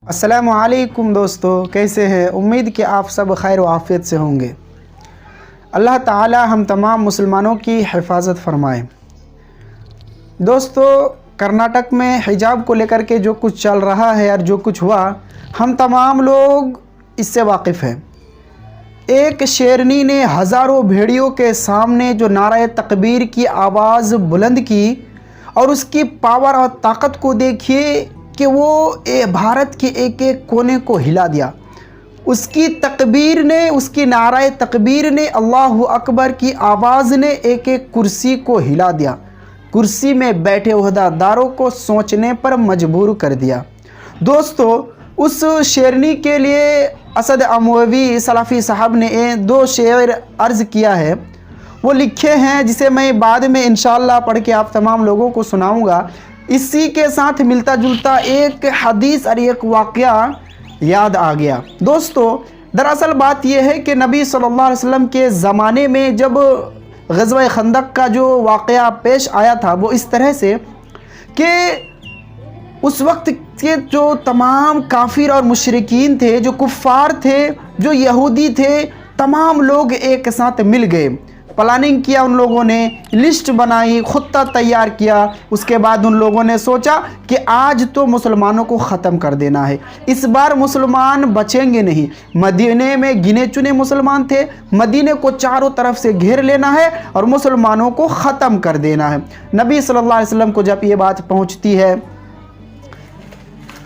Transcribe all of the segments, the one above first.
अस्सलामु अलैकुम दोस्तों, कैसे हैं? उम्मीद कि आप सब खैर व आफ़ियत से होंगे। अल्लाह ताला हम तमाम मुसलमानों की हिफाजत फरमाए। दोस्तों, कर्नाटक में हिजाब को लेकर के जो कुछ चल रहा है और जो कुछ हुआ, हम तमाम लोग इससे वाकिफ़ हैं। एक शेरनी ने हज़ारों भेड़ियों के सामने जो नारा तकबीर की आवाज़ बुलंद की और उसकी पावर और ताकत को देखिए कि वो भारत के एक एक कोने को हिला दिया। उसकी तकबीर ने, उसकी नारा तकबीर ने, अल्लाहु अकबर की आवाज़ ने एक एक कुर्सी को हिला दिया। कुर्सी में बैठे ओहदेदारों को सोचने पर मजबूर कर दिया। दोस्तों, उस शेरनी के लिए असद अमवी सलाफ़ी साहब ने 2 शेर अर्ज़ किया है, वो लिखे हैं, जिसे मैं बाद में इंशाअल्लाह पढ़ के आप तमाम लोगों को सुनाऊंगा। इसी के साथ मिलता जुलता एक हदीस और एक वाक़या याद आ गया। दोस्तों, दरअसल बात यह है कि नबी सल्लल्लाहु अलैहि वसल्लम के ज़माने में जब ग़ज़वा खंदक का जो वाक़या पेश आया था, वो इस तरह से कि उस वक्त के जो तमाम काफिर और मुशरिकीन थे, जो कुफ़ार थे, जो यहूदी थे, तमाम लोग एक साथ मिल गए। प्लानिंग किया, उन लोगों ने लिस्ट बनाई, खुत्ता तैयार किया। उसके बाद उन लोगों ने सोचा कि आज तो मुसलमानों को ख़त्म कर देना है, इस बार मुसलमान बचेंगे नहीं। मदीने में गिने चुने मुसलमान थे, मदीने को चारों तरफ से घेर लेना है और मुसलमानों को ख़त्म कर देना है। नबी सल्लल्लाहु अलैहि वसल्लम को जब ये बात पहुँचती है,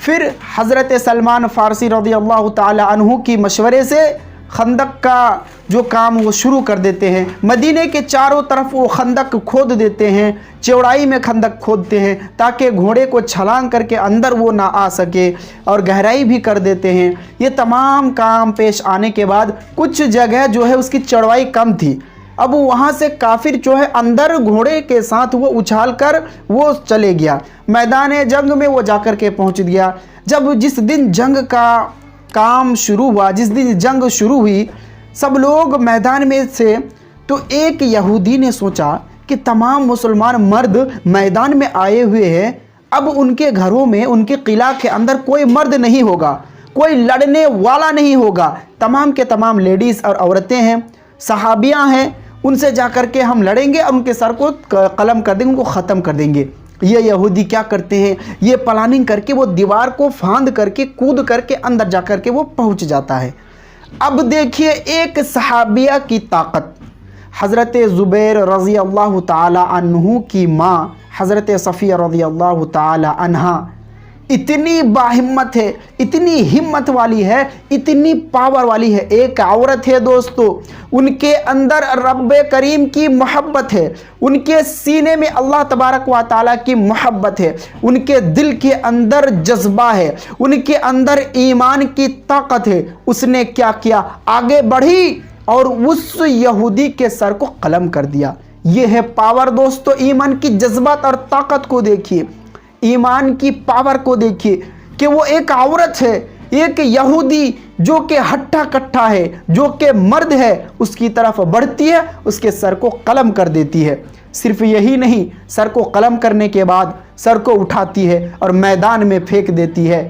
फिर हज़रत सलमान फ़ारसी रज़ियल्लाहु ताला अन्हु की मशवरे से खंदक का जो काम वो शुरू कर देते हैं। मदीने के चारों तरफ वो खंदक खोद देते हैं, चौड़ाई में खंदक खोदते हैं ताकि घोड़े को छलांग करके अंदर वो ना आ सके, और गहराई भी कर देते हैं। ये तमाम काम पेश आने के बाद कुछ जगह जो है उसकी चौड़ाई कम थी। अब वहाँ से काफिर जो है अंदर घोड़े के साथ वो उछाल कर वो चले गया, मैदान जंग में वो जाकर के पहुँच गया। जब जिस दिन जंग का काम शुरू हुआ, जिस दिन जंग शुरू हुई, सब लोग मैदान में से, तो एक यहूदी ने सोचा कि तमाम मुसलमान मर्द मैदान में आए हुए हैं, अब उनके घरों में, उनके किला के अंदर कोई मर्द नहीं होगा, कोई लड़ने वाला नहीं होगा। तमाम के तमाम लेडीज़ और औरतें हैं, सहाबियाँ हैं, उनसे जाकर के हम लड़ेंगे और उनके सर को कलम कर देंगे, उनको ख़त्म कर देंगे। ये यहूदी क्या करते हैं, ये प्लानिंग करके वो दीवार को फांद करके, कूद करके अंदर जा कर के वो पहुंच जाता है। अब देखिए एक सहाबिया की ताकत, हज़रत ज़ुबैर रज़ी अल्लाह ताला अन्हु की माँ हज़रत सफ़िया रज़ी अल्लाह ताला अन्हा इतनी बाहिम्मत है, इतनी हिम्मत वाली है, इतनी पावर वाली है। एक औरत है दोस्तों, उनके अंदर रब्बे करीम की मोहब्बत है, उनके सीने में अल्लाह तबारक व ताला की मोहब्बत है, उनके दिल के अंदर जज्बा है, उनके अंदर ईमान की ताकत है। उसने क्या किया, आगे बढ़ी और उस यहूदी के सर को कलम कर दिया। ये है पावर दोस्तों, ईमान की जज्बात और ताकत को देखिए, ईमान की पावर को देखिए कि वो एक औरत है, एक यहूदी जो कि हट्टा कट्टा है, जो कि मर्द है, उसकी तरफ बढ़ती है, उसके सर को कलम कर देती है। सिर्फ यही नहीं, सर को कलम करने के बाद सर को उठाती है और मैदान में फेंक देती है।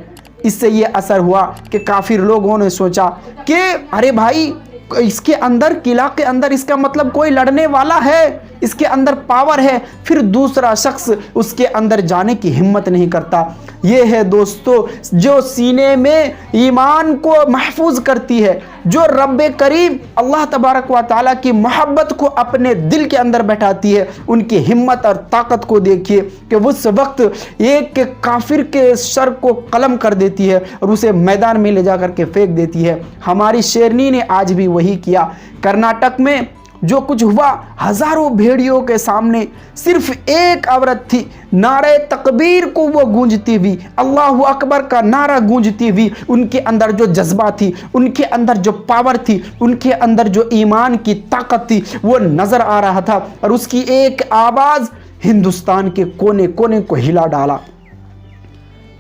इससे ये असर हुआ कि काफिर लोगों ने सोचा कि अरे भाई, इसके अंदर, किला के अंदर, इसका मतलब कोई लड़ने वाला है, इसके अंदर पावर है। फिर दूसरा शख्स उसके अंदर जाने की हिम्मत नहीं करता। ये है दोस्तों जो सीने में ईमान को महफूज करती है, जो रब्बे करीम अल्लाह तबारक व ताला की मोहब्बत को अपने दिल के अंदर बैठाती है। उनकी हिम्मत और ताकत को देखिए कि उस वक्त एक काफिर के सर को कलम कर देती है और उसे मैदान में ले जा कर के फेंक देती है। हमारी शेरनी ने आज भी वही किया। कर्नाटक में जो कुछ हुआ, हजारों भेड़ियों के सामने सिर्फ एक औरत थी, नारे तकबीर को वो गूंजती हुई, अल्लाहु अकबर का नारा गूंजती हुई। उनके अंदर जो जज्बा थी, उनके अंदर जो पावर थी, उनके अंदर जो ईमान की ताकत थी, वो नजर आ रहा था। और उसकी एक आवाज़ हिंदुस्तान के कोने कोने को हिला डाला।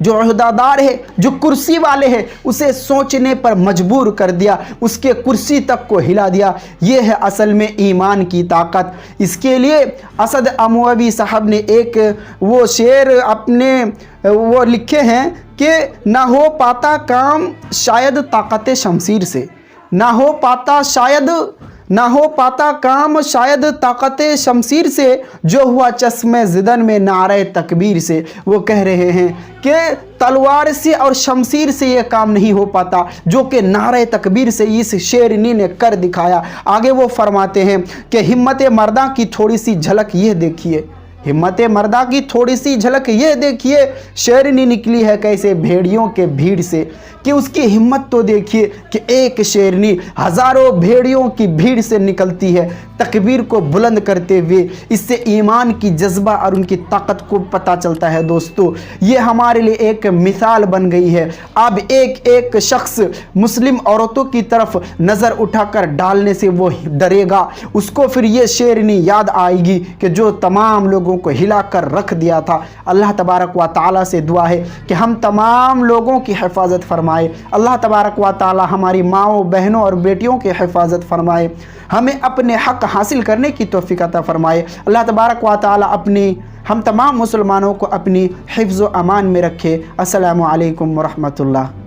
جو عہدیدار ہے, جو کرسی والے ہیں, اسے سوچنے پر مجبور کر دیا, اس کے کرسی تک کو ہلا دیا. یہ ہے اصل میں ایمان کی طاقت. اس کے لیے اسد اموی صاحب نے ایک وہ شعر اپنے وہ لکھے ہیں کہ نہ ہو پاتا کام شاید طاقت شمشیر سے, نہ ہو پاتا کام شاید طاقت شمشیر سے, جو ہوا چشمِ زدن میں نعرہ تکبیر سے. وہ کہہ رہے ہیں کہ تلوار سے اور شمشیر سے یہ کام نہیں ہو پاتا جو کہ نعرہ تکبیر سے اس شیرنی نے کر دکھایا. آگے وہ فرماتے ہیں کہ ہمت مرداں کی تھوڑی سی جھلک یہ دیکھیے, ہمت مردہ کی تھوڑی سی جھلک یہ دیکھیے, شیرنی نکلی ہے کیسے بھیڑیوں کے بھیڑ سے. کہ اس کی ہمت تو دیکھیے کہ ایک شیرنی ہزاروں بھیڑیوں کی بھیڑ سے نکلتی ہے تکبیر کو بلند کرتے ہوئے. اس سے ایمان کی جذبہ اور ان کی طاقت کو پتہ چلتا ہے. دوستو, یہ ہمارے لیے ایک مثال بن گئی ہے. اب ایک ایک شخص مسلم عورتوں کی طرف نظر اٹھا کر ڈالنے سے وہ ڈرے گا, اس کو پھر یہ شیرنی یاد آئے گی کہ جو تمام لوگوں کو ہلا کر رکھ دیا تھا. اللہ تبارک و تعالیٰ سے دعا ہے کہ ہم تمام لوگوں کی حفاظت فرمائے. اللہ تبارک و تعالیٰ ہماری ماؤں, بہنوں اور بیٹیوں کی حفاظت فرمائے. ہمیں اپنے حق حاصل کرنے کی توفیق عطا فرمائے. اللہ تبارک و تعالیٰ ہم تمام مسلمانوں کو اپنی حفظ و امان میں رکھے. السلام علیکم ورحمۃ اللہ.